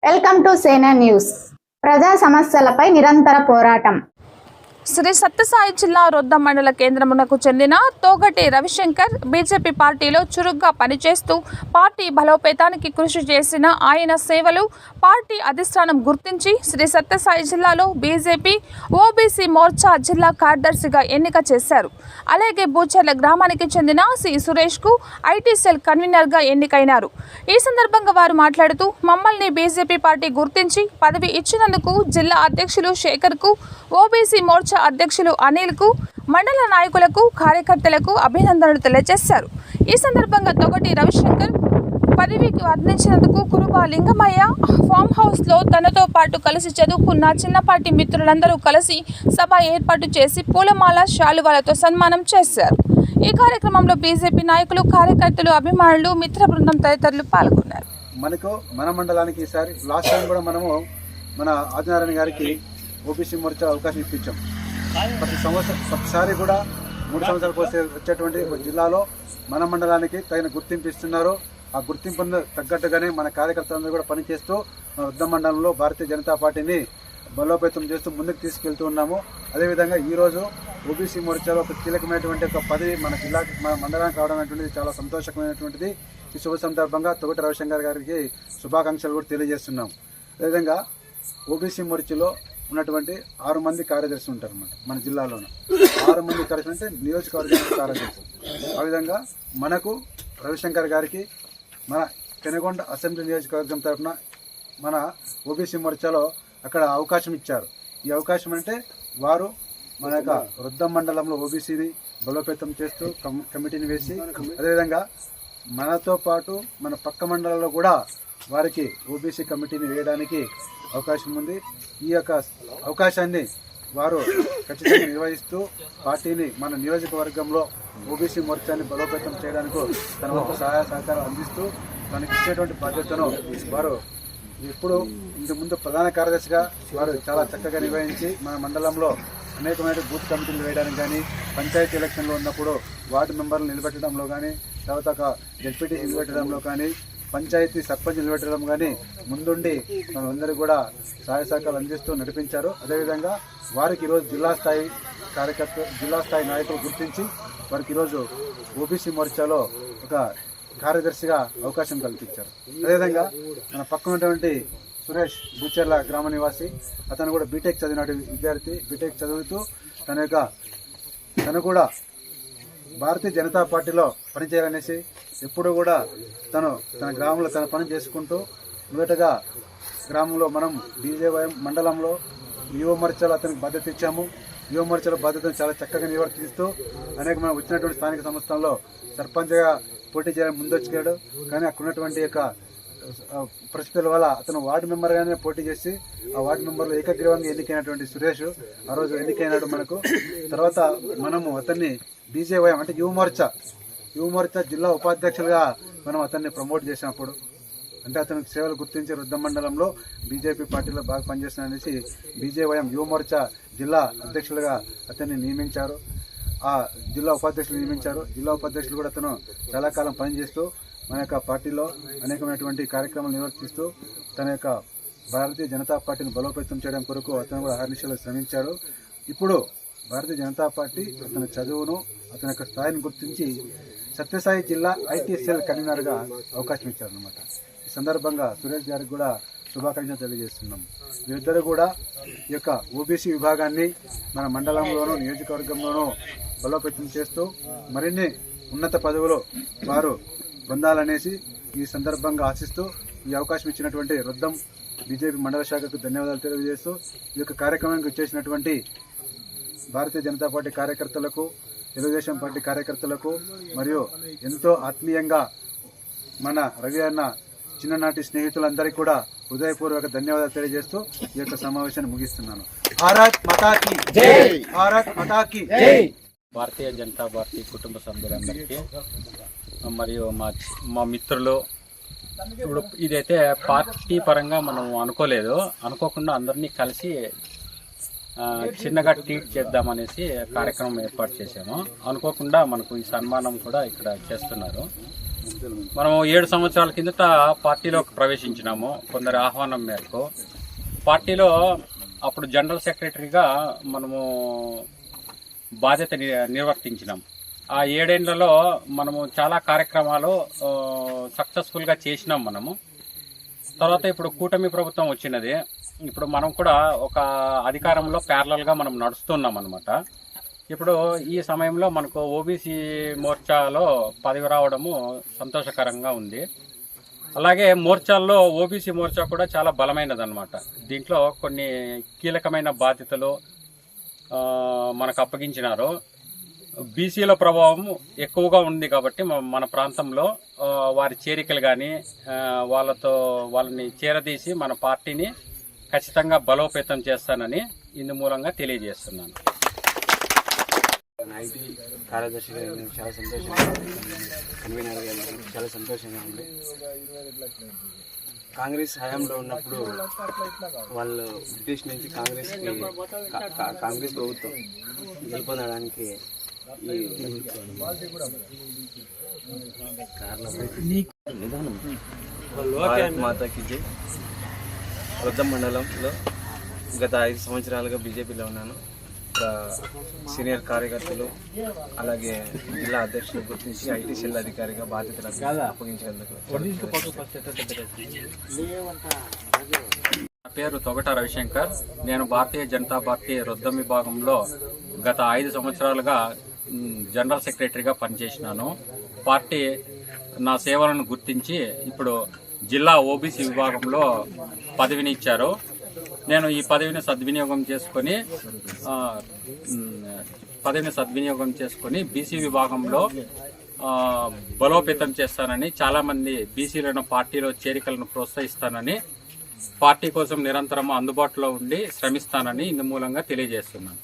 Welcome to సేనా news. ప్రజా సమస్యలపై నిరంతర పోరాటం. శ్రీ సత్యసాయి జిల్లా రొద్ద మండల కేంద్రమునకు చెందిన తోగటి రవిశంకర్ బీజేపీ పార్టీలో చురుగ్గా పనిచేస్తూ పార్టీ బలోపేతానికి కృషి చేసిన ఆయన సేవలు పార్టీ అధిష్టానం గుర్తించి శ్రీ సత్యసాయి జిల్లాలో బీజేపీ ఓబీసీ మోర్చా జిల్లా కార్యదర్శిగా ఎన్నిక చేశారు. అలాగే బూచర్ల గ్రామానికి చెందిన సి సురేష్కు ఐటీ సెల్ కన్వీనర్గా ఎన్నికైనారు. ఈ సందర్భంగా వారు మాట్లాడుతూ మమ్మల్ని బీజేపీ పార్టీ గుర్తించి పదవి ఇచ్చినందుకు జిల్లా అధ్యక్షులు శేఖర్కు, ఓబీసీ మోర్చా అధ్యక్షులు అనిల్కు, మండల నాయకులకు, కార్యకర్తలకు అభినందనలు తెలియజేశారు. ఈ సందర్భంగా తొగటి రవిశంకర్ పదవికి అందించినందుకు కురుబా లింగమయ్య ఫామ్ హౌస్లో తనతో పాటు కలిసి చదువుకున్న చిన్నపాటి మిత్రులందరూ కలిసి సభ ఏర్పాటు చేసి పూలమాల, శాలువాలతో సన్మానం చేశారు. ఈ కార్యక్రమంలో బీజేపీ నాయకులు, కార్యకర్తలు, అభిమానులు, మిత్ర బృందం తదితరులు పాల్గొన్నారు. మన మండలానికి ఈసారి లాస్ట్ టైం కూడా మనము మన ఆదినారాయణ గారికి ఓబీసీ మోర్చా అవకాశం ఇప్పించాం. ప్రతి సంవత్సరం ప్రతిసారి కూడా 3 సంవత్సరాలకు వచ్చేటువంటి జిల్లాలో మన మండలానికి తగిన గుర్తింపు ఇస్తున్నారు. ఆ గుర్తింపును తగ్గట్టుగానే మన కార్యకర్తలందరూ కూడా పనిచేస్తూ మన వృద్ధ మండలంలో భారతీయ జనతా పార్టీని బలోపేతం చేస్తూ ముందుకు తీసుకెళ్తూ ఉన్నాము. అదేవిధంగా ఈరోజు ఓబీసీ మోర్చాలో ఒక కీలకమైనటువంటి ఒక పదవి మన జిల్లాకి, మన మండలానికి రావడం అనేటువంటిది చాలా సంతోషకమైనటువంటిది. ఈ శుభ సందర్భంగా తొగటి రవిశంకర్ గారికి శుభాకాంక్షలు కూడా తెలియజేస్తున్నాం. అదేవిధంగా ఓబీసీ మోర్చాలో ఉన్నటువంటి 6 మంది కార్యదర్శులు ఉంటారు అన్నమాట. మన జిల్లాలోనే 6 మంది కార్యదర్శులు అంటే నియోజకవర్గ కార్యదర్శి. ఆ విధంగా మనకు రవిశంకర్ గారికి మన పెనుగొండ అసెంబ్లీ నియోజకవర్గం తరఫున మన ఓబీసీ మోర్చాలో అక్కడ అవకాశం ఇచ్చారు. ఈ అవకాశం అంటే వారు మన యొక్క వృద్ధ మండలంలో ఓబీసీని బలోపేతం చేస్తూ కమిటీని వేసి, అదేవిధంగా మనతో పాటు మన పక్క మండలంలో కూడా వారికి ఓబీసీ కమిటీని వేయడానికి అవకాశం ఉంది. ఈ యొక్క అవకాశాన్ని వారు ఖచ్చితంగా నిర్వహిస్తూ పార్టీని మన నియోజకవర్గంలో ఓబీసీ మోర్చాన్ని బలోపేతం చేయడానికి తన వంతు సహాయ సహకారం అందిస్తూ తనకి ఇచ్చేటువంటి బాధ్యతను వారు ఎప్పుడు ఇంతకు ముందు ప్రధాన కార్యదర్శిగా వారు చాలా చక్కగా నిర్వహించి మన మండలంలో అనేకమైన బూత్ కమిటీలు వేయడానికి కానీ, పంచాయతీ ఎలక్షన్లో ఉన్నప్పుడు వార్డు మెంబర్లు నిలబెట్టడంలో కానీ, తర్వాత ఒక జెడ్పీటీ నిలబెట్టడంలో కానీ, పంచాయతీ సర్పంచ్ నిలబెట్టడం కానీ ముందుండి మనందరూ కూడా సహాయ సహకారాలు అందిస్తూ నడిపించారు. అదేవిధంగా వారికి ఈరోజు జిల్లా స్థాయి నాయకులు గుర్తించి వారికి ఈరోజు ఓబీసీ మోర్చాలో ఒక కార్యదర్శిగా అవకాశం కల్పించారు. అదేవిధంగా మన పక్కన ఉన్నటువంటి సురేష్ బూచర్ల గ్రామ నివాసి, అతను కూడా బీటెక్ చదివిన విద్యార్థి. బీటెక్ చదువుతూ తను కూడా భారతీయ జనతా పార్టీలో పనిచేయాలనేసి ఎప్పుడు కూడా తన గ్రామంలో తన పని చేసుకుంటూ మొదటగా గ్రామంలో మనం బీజేవై మండలంలో యువ మోర్చాలో అతనికి బాధ్యత ఇచ్చాము. యువ మోర్చాల బాధ్యతను చాలా చక్కగా నిర్వర్తిస్తూ అనేకమైన వచ్చినటువంటి స్థానిక సంస్థల్లో సర్పంచ్గా పోటీ చేయడం ముందొచ్చాడు. కానీ అక్కడ ఉన్నటువంటి యొక్క పరిస్థితుల వల్ల అతను వార్డు మెంబర్గానే పోటీ చేసి ఆ వార్డు మెంబర్లో ఏకగ్రీవంగా ఎన్నికైనటువంటి సురేష్ ఆ రోజు ఎన్నికైనాడు మనకు. తర్వాత మనము అతన్ని బీజేవై అంటే యువ మోర్చా జిల్లా ఉపాధ్యక్షులుగా మనం అతన్ని ప్రమోట్ చేసినప్పుడు, అంటే అతనికి సేవలు గుర్తించి వృద్ధ మండలంలో బీజేపీ పార్టీలో బాగా పనిచేస్తున్నారనేసి బీజేవైఎం యువ మోర్చా జిల్లా అధ్యక్షులుగా అతన్ని నియమించారు. ఆ జిల్లా ఉపాధ్యక్షులు నియమించారు. జిల్లా ఉపాధ్యక్షులు కూడా అతను చాలా కాలం పనిచేస్తూ మన యొక్క పార్టీలో అనేకమైనటువంటి కార్యక్రమాలు నిర్వర్తిస్తూ తన యొక్క భారతీయ జనతా పార్టీని బలోపేతం చేయడం కొరకు అతను కూడా అహర్నిశలు శ్రమించాడు. ఇప్పుడు భారతీయ జనతా పార్టీ అతని చదువును, అతని యొక్క స్థాయిని గుర్తించి సత్యసాయి జిల్లా ఐటీ సెల్ కన్వీనర్గా అవకాశం ఇచ్చారన్నమాట. ఈ సందర్భంగా సురేష్ గారికి కూడా శుభాకాంక్షలు తెలియజేస్తున్నాం. వీరిద్దరూ కూడా ఈ యొక్క ఓబీసీ విభాగాన్ని మన మండలంలోనూ నియోజకవర్గంలోనూ బలోపేతం చేస్తూ మరిన్ని ఉన్నత పదవులు వారు పొందాలనేసి ఈ సందర్భంగా ఆశిస్తూ ఈ అవకాశం ఇచ్చినటువంటి వృద్ధం బీజేపీ మండల శాఖకు ధన్యవాదాలు తెలియజేస్తూ ఈ యొక్క కార్యక్రమానికి వచ్చేసినటువంటి భారతీయ జనతా పార్టీ కార్యకర్తలకు, తెలుగుదేశం పార్టీ కార్యకర్తలకు మరియు ఎంతో ఆత్మీయంగా మన రవి అన్న చిన్ననాటి స్నేహితులందరికీ కూడా హృదయపూర్వక ధన్యవాదాలు తెలియజేస్తూ ఈ యొక్క సమావేశాన్ని ముగిస్తున్నాను. భారత్ మాతాకి జై, భారత్ మాతాకి జై. భారతీయ జనతా పార్టీ కుటుంబ సభ్యులందరికీ మరియు మా మిత్రులు, ఇప్పుడు ఇదైతే పార్టీ పరంగా మనం అనుకోకుండా అందరినీ కలిసి చిన్నగా ట్రీట్ చేద్దామనేసి కార్యక్రమం ఏర్పాటు చేశాము. అనుకోకుండా మనకు ఈ సన్మానం కూడా ఇక్కడ చేస్తున్నారు. మనం 7 సంవత్సరాల కిందట పార్టీలోకి ప్రవేశించినాము కొందరి ఆహ్వానం మేరకు. పార్టీలో అప్పుడు జనరల్ సెక్రటరీగా మనము బాధ్యత నిర్వర్తించినాం. ఆ 7 ఏళ్లలో మనము చాలా కార్యక్రమాలు సక్సెస్ఫుల్గా చేసినాం మనము. తర్వాత ఇప్పుడు కూటమి ప్రభుత్వం వచ్చినది. ఇప్పుడు మనం కూడా ఒక అధికారంలో ప్యారలల్గా మనం నడుస్తున్నాం అన్నమాట. ఇప్పుడు ఈ సమయంలో మనకు ఓబీసీ మోర్చాలో పదవి రావడము సంతోషకరంగా ఉంది. అలాగే మోర్చాల్లో ఓబీసీ మోర్చా కూడా చాలా బలమైనదన్నమాట. దీంట్లో కొన్ని కీలకమైన బాధ్యతలు మనకు అప్పగించినారు. బీసీల ప్రభావం ఎక్కువగా ఉంది కాబట్టి మన ప్రాంతంలో వారి చేరికలు కానీ వాళ్ళని చేరదీసి మన పార్టీని ఖచ్చితంగా బలోపేతం చేస్తానని ఇందు మూలంగా తెలియజేస్తున్నాను. ఐటీ కార్యదర్శిగా నేను చాలా సంతోషంగా ఉంది. కన్వీనర్ గారు చాలా సంతోషంగా ఉంది. కాంగ్రెస్ హయాంలో ఉన్నప్పుడు వాళ్ళు బ్రిటిష్ నుంచి కాంగ్రెస్ ప్రభుత్వం గెలుపొందడానికి భారత్ మాతాకి జై. రొద్దం మండలంలో గత 5 సంవత్సరాలుగా బీజేపీలో ఉన్నాను. సీనియర్ కార్యకర్తలు అలాగే జిల్లా అధ్యక్షులు గుర్తించి ఐటీ సెల్ అధికారిగా బాధ్యతలు అప్పగించినందుకు. నా పేరు తొగట రవిశంకర్. నేను భారతీయ జనతా పార్టీ రొద్దం విభాగంలో గత 5 సంవత్సరాలుగా జనరల్ సెక్రటరీగా పనిచేసినాను. పార్టీ నా సేవలను గుర్తించి ఇప్పుడు జిల్లా ఓబీసీ విభాగంలో పదవిని ఇచ్చారు. నేను ఈ పదవిని సద్వినియోగం చేసుకొని బీసీ విభాగంలో బలోపేతం చేస్తానని, చాలామంది బీసీలను పార్టీలో చేరికలను ప్రోత్సహిస్తానని, పార్టీ కోసం నిరంతరం అందుబాటులో ఉండి శ్రమిస్తానని ఇందు మూలంగా తెలియజేస్తున్నాను.